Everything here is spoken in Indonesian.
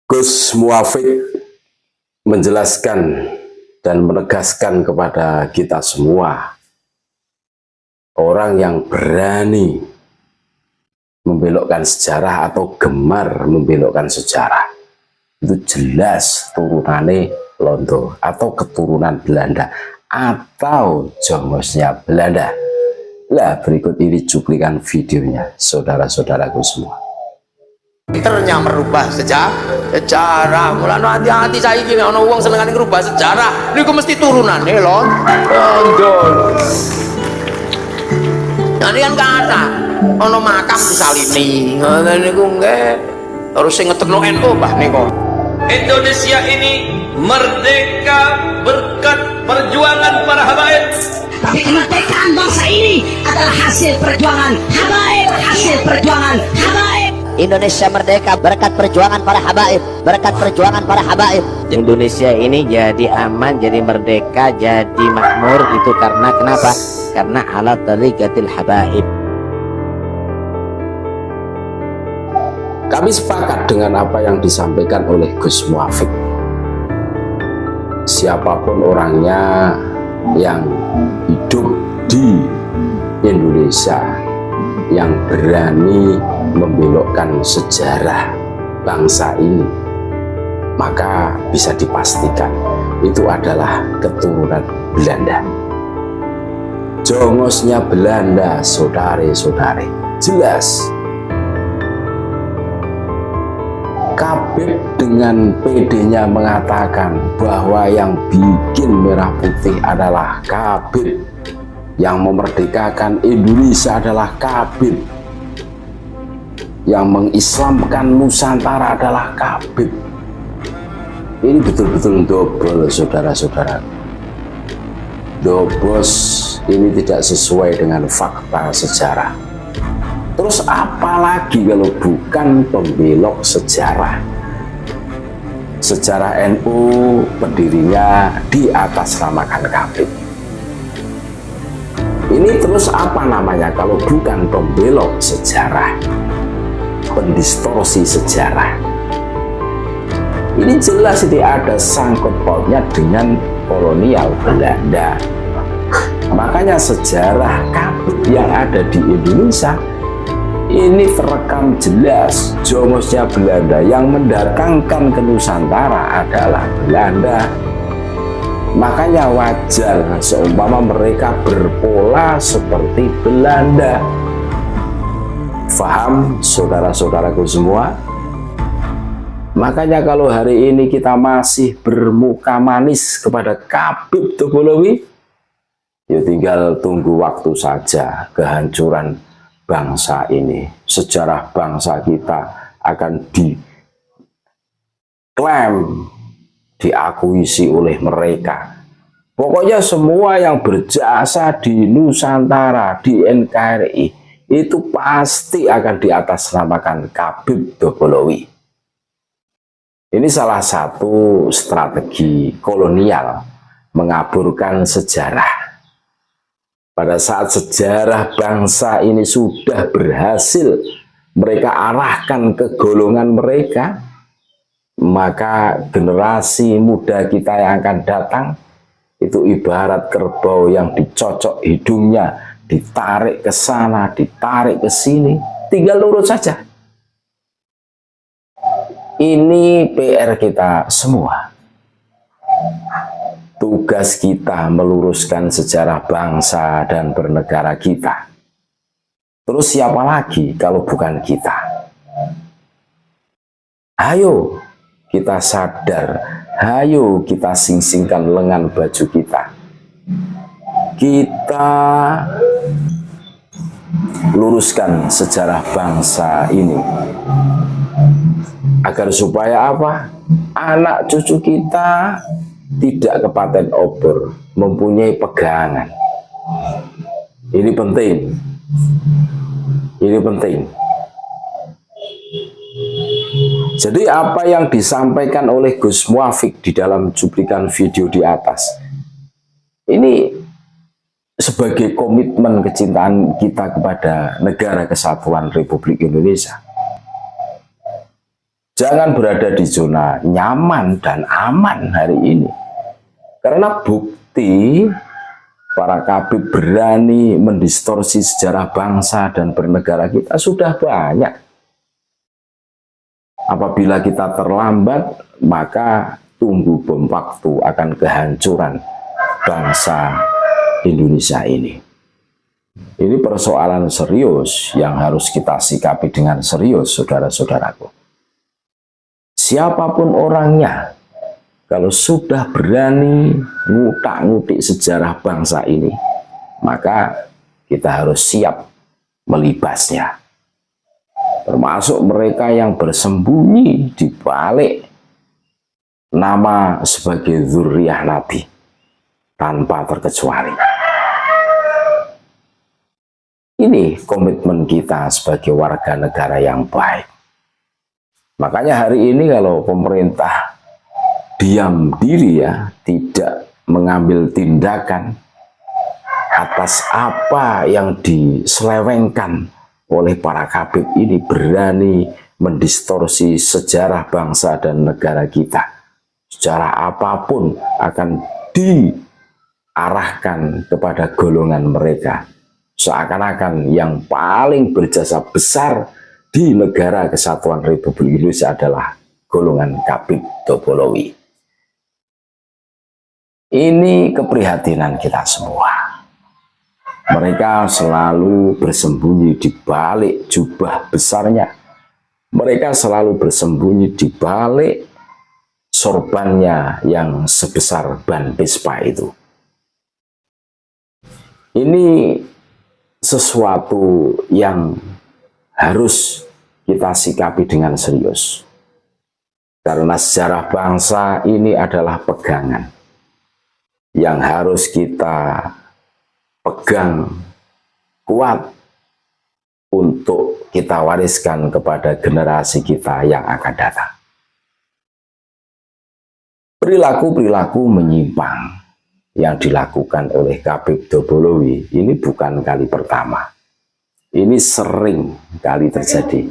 Gus Muafik menjelaskan dan menegaskan kepada kita semua, orang yang berani membelokkan sejarah atau gemar membelokkan sejarah itu jelas turunannya Londo atau keturunan Belanda atau jongosnya Belanda. Lah, berikut ini cuplikan videonya, saudara-saudaraku semua. Pinternya merubah sejarah. Mulane hati-hati saiki nek ana wong senengane ngrubah sejarah niku mesti turunane lho. Nah, ini kan kata ana makam disalini. Ngono niku nggih. Terus sing ngetekno NU Mbah niku. Indonesia ini merdeka berkat perjuangan para habaib. Tapi kemerdekaan bangsa ini adalah hasil perjuangan habaib, hasil perjuangan habaib. Indonesia merdeka berkat perjuangan para habaib, berkat perjuangan para habaib. Indonesia ini jadi aman, jadi merdeka, jadi makmur itu karena kenapa? Karena ala tariqatil habaib. Kami sepakat dengan apa yang disampaikan oleh Gus Muafik. Siapapun orangnya yang hidup di Indonesia yang berani membelokkan sejarah bangsa ini, maka bisa dipastikan itu adalah keturunan Belanda. Jongosnya Belanda, saudara-saudari, jelas. Kabib dengan PD-nya mengatakan bahwa yang bikin merah putih adalah Kabib, yang memerdekakan Indonesia adalah Kabib, yang mengislamkan Nusantara adalah Kabib. Ini betul-betul dobel, saudara-saudara. Dobos, ini tidak sesuai dengan fakta sejarah. Terus apa lagi kalau bukan pembelok sejarah? Sejarah NU pendirinya di atas namakan Kabib. Ini terus apa namanya kalau bukan pembelok sejarah, pendistorsi sejarah? Ini jelas tidak ada sangkut pautnya dengan kolonial Belanda. Makanya sejarah Kabib yang ada di Indonesia ini terekam jelas, jongosnya Belanda, yang mendatangkan ke Nusantara adalah Belanda. Makanya wajar seumpama mereka berpola seperti Belanda. Faham, saudara-saudaraku semua? Makanya kalau hari ini kita masih bermuka manis kepada Kabib Topologi, ya tinggal tunggu waktu saja kehancuran bangsa ini. Sejarah bangsa kita akan diklaim, diakuisi oleh mereka. Pokoknya semua yang berjasa di Nusantara, di NKRI, itu pasti akan diatasnamakan Kabib Topologi. Ini salah satu strategi kolonial mengaburkan sejarah. Pada saat sejarah bangsa ini sudah berhasil mereka arahkan ke golongan mereka, maka generasi muda kita yang akan datang itu ibarat kerbau yang dicocok hidungnya, ditarik ke sana, ditarik ke sini, tinggal lurus saja. Ini PR kita semua. Tugas kita meluruskan sejarah bangsa dan bernegara kita. Terus siapa lagi kalau bukan kita? Ayo kita sadar, ayo kita sing-singkan lengan baju kita. Kita luruskan sejarah bangsa ini. Agar supaya apa? Anak cucu kita tidak kepaten obor, mempunyai pegangan. Ini penting. Ini penting. Jadi apa yang disampaikan oleh Gus Muafik di dalam cuplikan video di atas, ini sebagai komitmen kecintaan kita kepada Negara Kesatuan Republik Indonesia. Jangan berada di zona nyaman dan aman hari ini. Karena bukti para kabib berani mendistorsi sejarah bangsa dan bernegara kita sudah banyak. Apabila kita terlambat, maka tunggu bom waktu akan kehancuran bangsa Indonesia ini. Ini persoalan serius yang harus kita sikapi dengan serius, saudara-saudaraku. Siapapun orangnya, kalau sudah berani ngutak-ngutik sejarah bangsa ini, maka kita harus siap melibasnya. Termasuk mereka yang bersembunyi di balik nama sebagai dzurriyyah Nabi, tanpa terkecuali. Ini komitmen kita sebagai warga negara yang baik. Makanya hari ini kalau pemerintah diam diri ya, tidak mengambil tindakan atas apa yang diselewengkan oleh para kabib ini, berani mendistorsi sejarah bangsa dan negara kita. Sejarah apapun akan diarahkan kepada golongan mereka. Seakan-akan yang paling berjasa besar di negara Kesatuan Republik Indonesia adalah golongan Kabib Topolowi. Ini keprihatinan kita semua. Mereka selalu bersembunyi di balik jubah besarnya. Mereka selalu bersembunyi di balik sorbannya yang sebesar ban Vespa itu. Ini sesuatu yang harus kita sikapi dengan serius. Karena sejarah bangsa ini adalah pegangan yang harus kita pegang kuat untuk kita wariskan kepada generasi kita yang akan datang. Perilaku-perilaku menyimpang yang dilakukan oleh Kabib Topolowi ini bukan kali pertama. Ini sering kali terjadi.